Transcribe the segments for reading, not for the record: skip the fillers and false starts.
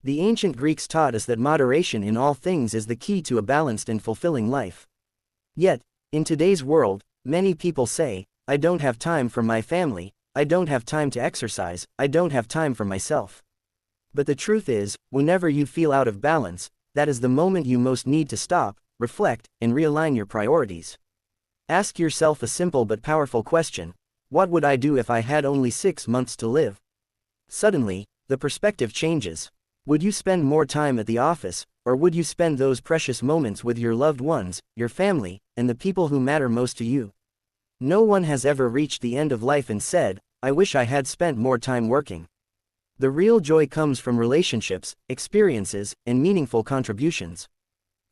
The ancient Greeks taught us that moderation in all things is the key to a balanced and fulfilling life. Yet, in today's world, many people say, I don't have time for my family, I don't have time to exercise, I don't have time for myself. But the truth is, whenever you feel out of balance, that is the moment you most need to stop, reflect, and realign your priorities. Ask yourself a simple but powerful question: what would I do if I had only 6 months to live? Suddenly, the perspective changes. Would you spend more time at the office, or would you spend those precious moments with your loved ones, your family, and the people who matter most to you? No one has ever reached the end of life and said, I wish I had spent more time working. The real joy comes from relationships, experiences, and meaningful contributions.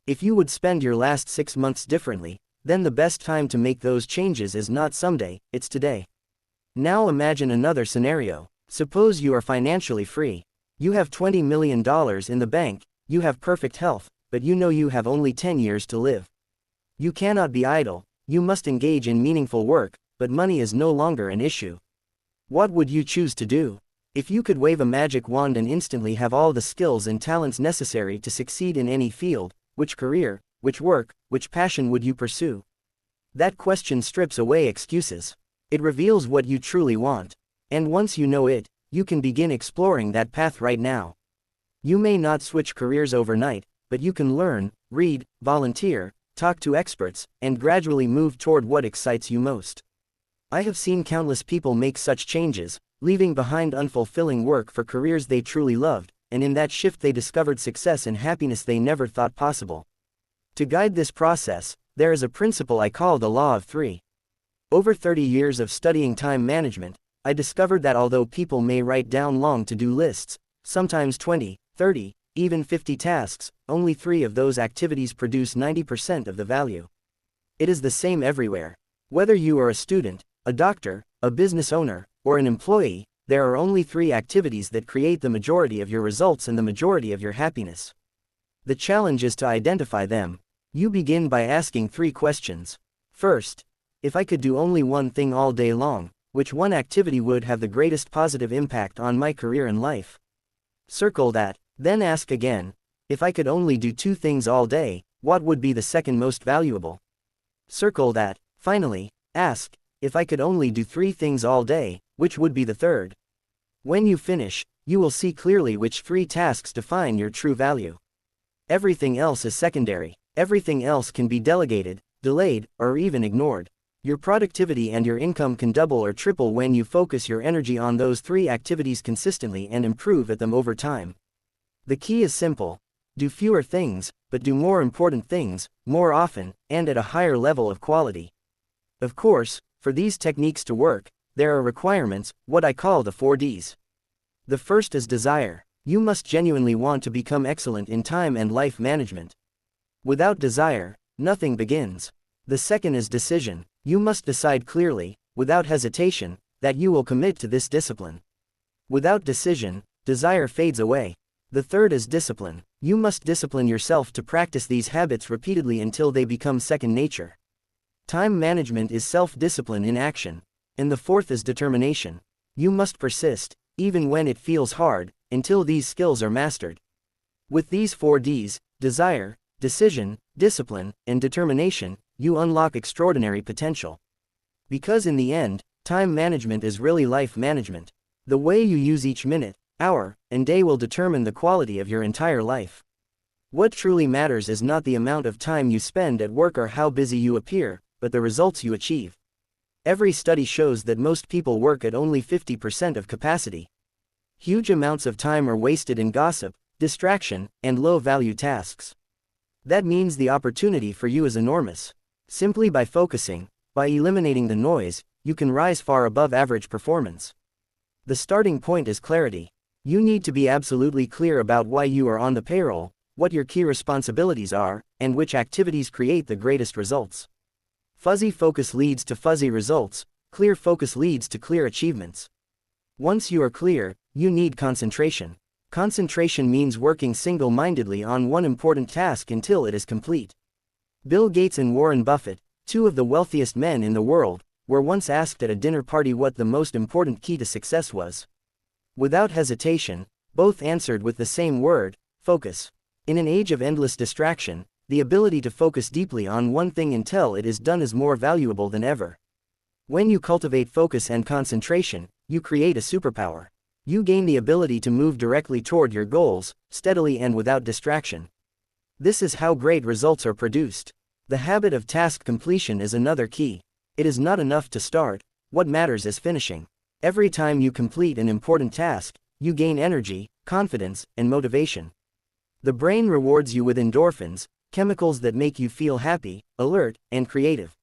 If you would spend your last 6 months differently, then the best time to make those changes is not someday, it's today. Now imagine another scenario. Suppose you are financially free. You have $20 million in the bank, you have perfect health, but you know you have only 10 years to live. You cannot be idle, you must engage in meaningful work, but money is no longer an issue. What would you choose to do? If you could wave a magic wand and instantly have all the skills and talents necessary to succeed in any field, which career, which work, which passion would you pursue? That question strips away excuses. It reveals what you truly want. And once you know it, you can begin exploring that path right now. You may not switch careers overnight, but you can learn, read, volunteer, talk to experts, and gradually move toward what excites you most. I have seen countless people make such changes, leaving behind unfulfilling work for careers they truly loved, and in that shift they discovered success and happiness they never thought possible. To guide this process, there is a principle I call the Law of Three. Over 30 years of studying time management, I discovered that although people may write down long to-do lists, sometimes 20, 30, even 50 tasks, only 3 of those activities produce 90% of the value. It is the same everywhere. Whether you are a student, a doctor, a business owner, or an employee, there are only 3 activities that create the majority of your results and the majority of your happiness. The challenge is to identify them. You begin by asking 3 questions. First, if I could do only one thing all day long, which one activity would have the greatest positive impact on my career and life? Circle that. Then ask again, if I could only do 2 things all day, what would be the second most valuable? Circle that. Finally, ask, if I could only do 3 things all day, which would be the third? When you finish, you will see clearly which 3 tasks define your true value. Everything else is secondary. Everything else can be delegated, delayed, or even ignored. Your productivity and your income can double or triple when you focus your energy on those 3 activities consistently and improve at them over time. The key is simple. Do fewer things, but do more important things, more often, and at a higher level of quality. Of course, for these techniques to work, there are requirements, what I call the 4 Ds. The first is desire. You must genuinely want to become excellent in time and life management. Without desire, nothing begins. The second is decision. You must decide clearly, without hesitation, that you will commit to this discipline. Without decision, desire fades away. The third is discipline. You must discipline yourself to practice these habits repeatedly until they become second nature. Time management is self-discipline in action. And the fourth is determination. You must persist, even when it feels hard, until these skills are mastered. With these 4 Ds, desire, decision, discipline, and determination, you unlock extraordinary potential. Because in the end, time management is really life management. The way you use each minute, hour, and day will determine the quality of your entire life. What truly matters is not the amount of time you spend at work or how busy you appear, but the results you achieve. Every study shows that most people work at only 50% of capacity. Huge amounts of time are wasted in gossip, distraction, and low-value tasks. That means the opportunity for you is enormous. Simply by focusing, by eliminating the noise, you can rise far above average performance. The starting point is clarity. You need to be absolutely clear about why you are on the payroll, what your key responsibilities are, and which activities create the greatest results. Fuzzy focus leads to fuzzy results, clear focus leads to clear achievements. Once you are clear, you need concentration. Concentration means working single-mindedly on one important task until it is complete. Bill Gates and Warren Buffett, 2 of the wealthiest men in the world, were once asked at a dinner party what the most important key to success was. Without hesitation, Both answered with the same word, focus. In an age of endless distraction, the ability to focus deeply on one thing until it is done is more valuable than ever. When you cultivate focus and concentration, you create a superpower. You gain the ability to move directly toward your goals, steadily and without distraction. This is how great results are produced. The habit of task completion is another key. It is not enough to start, what matters is finishing. Every time you complete an important task, you gain energy, confidence, and motivation. The brain rewards you with endorphins, chemicals that make you feel happy, alert, and creative.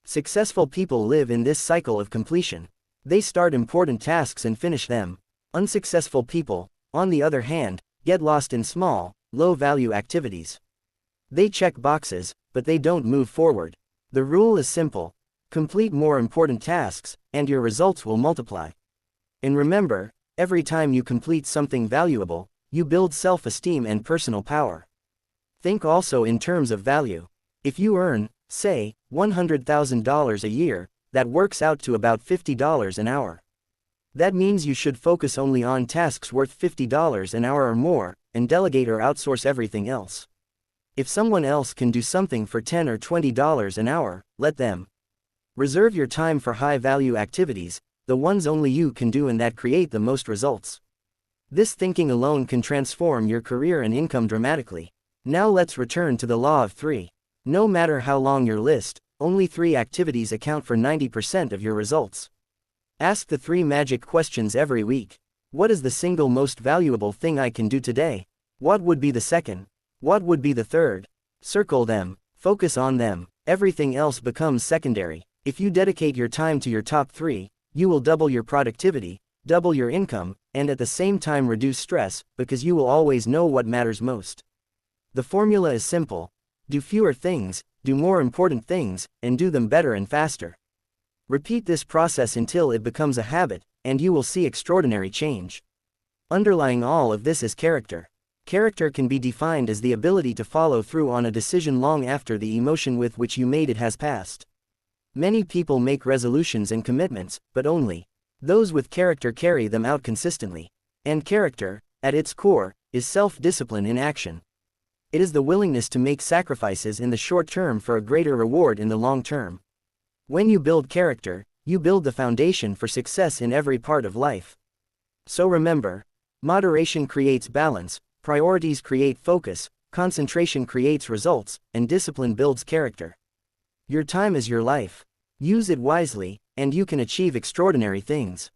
Successful people live in this cycle of completion. They start important tasks and finish them. Unsuccessful people, on the other hand, get lost in small, low-value activities. They check boxes, but they don't move forward. The rule is simple. Complete more important tasks, and your results will multiply. And remember, every time you complete something valuable, you build self-esteem and personal power. Think also in terms of value. If you earn, say, $100,000 a year, that works out to about $50 an hour. That means you should focus only on tasks worth $50 an hour or more, and delegate or outsource everything else. If someone else can do something for $10 or $20 an hour, let them. Reserve your time for high-value activities, the ones only you can do and that create the most results. This thinking alone can transform your career and income dramatically. Now let's return to the law of 3. No matter how long your list, only 3 activities account for 90% of your results. Ask the 3 magic questions every week. What is the single most valuable thing I can do today? What would be the second? What would be the third? Circle them, focus on them, everything else becomes secondary. If you dedicate your time to your top 3, you will double your productivity, double your income, and at the same time reduce stress, because you will always know what matters most. The formula is simple. Do fewer things, do more important things, and do them better and faster. Repeat this process until it becomes a habit, and you will see extraordinary change. Underlying all of this is character. Character can be defined as the ability to follow through on a decision long after the emotion with which you made it has passed. Many people make resolutions and commitments, but only those with character carry them out consistently. And character, at its core, is self-discipline in action. It is the willingness to make sacrifices in the short term for a greater reward in the long term. When you build character, you build the foundation for success in every part of life. So remember, moderation creates balance, priorities create focus, concentration creates results, and discipline builds character. Your time is your life. Use it wisely, and you can achieve extraordinary things.